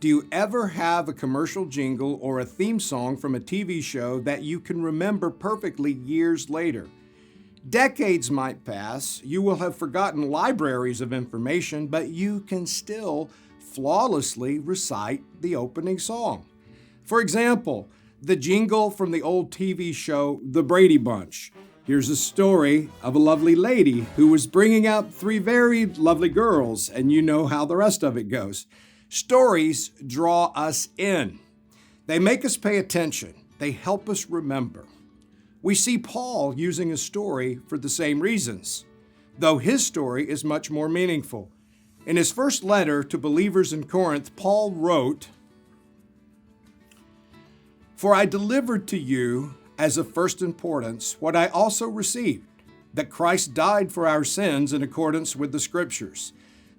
Do you ever have a commercial jingle or a theme song from a TV show that you can remember perfectly years later? Decades might pass, you will have forgotten libraries of information, but you can still flawlessly recite the opening song. For example, the jingle from the old TV show The Brady Bunch. Here's a story of a lovely lady who was bringing up three very lovely girls, and you know how the rest of it goes. Stories draw us in. They make us pay attention. They help us remember. We see Paul using a story for the same reasons, though his story is much more meaningful. In his first letter to believers in Corinth, Paul wrote, "For I delivered to you as of first importance what I also received, that Christ died for our sins in accordance with the Scriptures,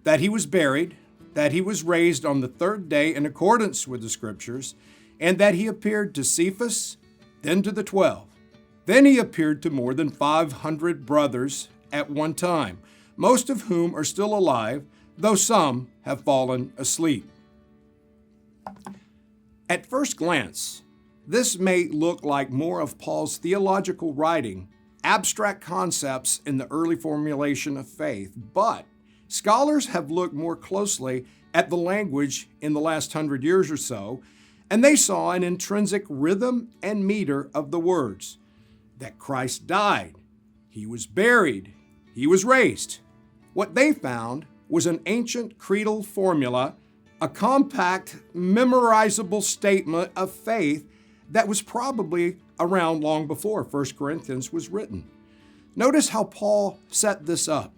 that he was buried, that he was raised on the third day in accordance with the Scriptures, and that he appeared to Cephas, then to the 12. Then he appeared to more than 500 brothers at one time, most of whom are still alive, though some have fallen asleep." At first glance, this may look like more of Paul's theological writing, abstract concepts in the early formulation of faith, but scholars have looked more closely at the language in the last 100 years or so, and they saw an intrinsic rhythm and meter of the words. That Christ died, he was buried, he was raised. What they found was an ancient creedal formula, a compact, memorizable statement of faith that was probably around long before 1 Corinthians was written. Notice how Paul set this up.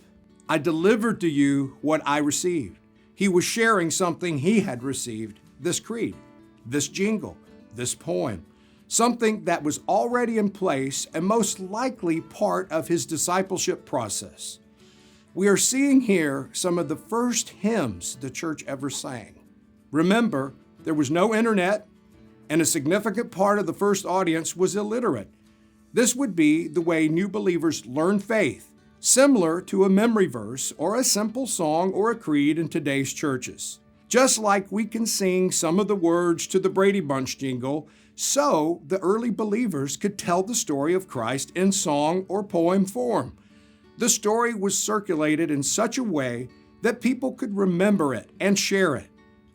I delivered to you what I received. He was sharing something he had received, this creed, this jingle, this poem. Something that was already in place and most likely part of his discipleship process. We are seeing here some of the first hymns the church ever sang. Remember, there was no internet, and a significant part of the first audience was illiterate. This would be the way new believers learn faith, similar to a memory verse or a simple song or a creed in today's churches. Just like we can sing some of the words to the Brady Bunch jingle, so the early believers could tell the story of Christ in song or poem form. The story was circulated in such a way that people could remember it and share it.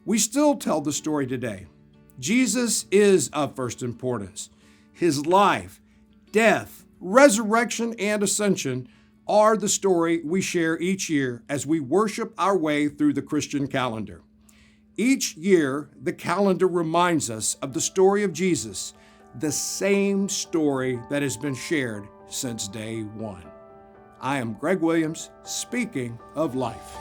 We still tell the story today. Jesus is of first importance. His life, death, resurrection, and ascension are the story we share each year as we worship our way through the Christian calendar. Each year, the calendar reminds us of the story of Jesus, the same story that has been shared since day one. I am Greg Williams, speaking of life.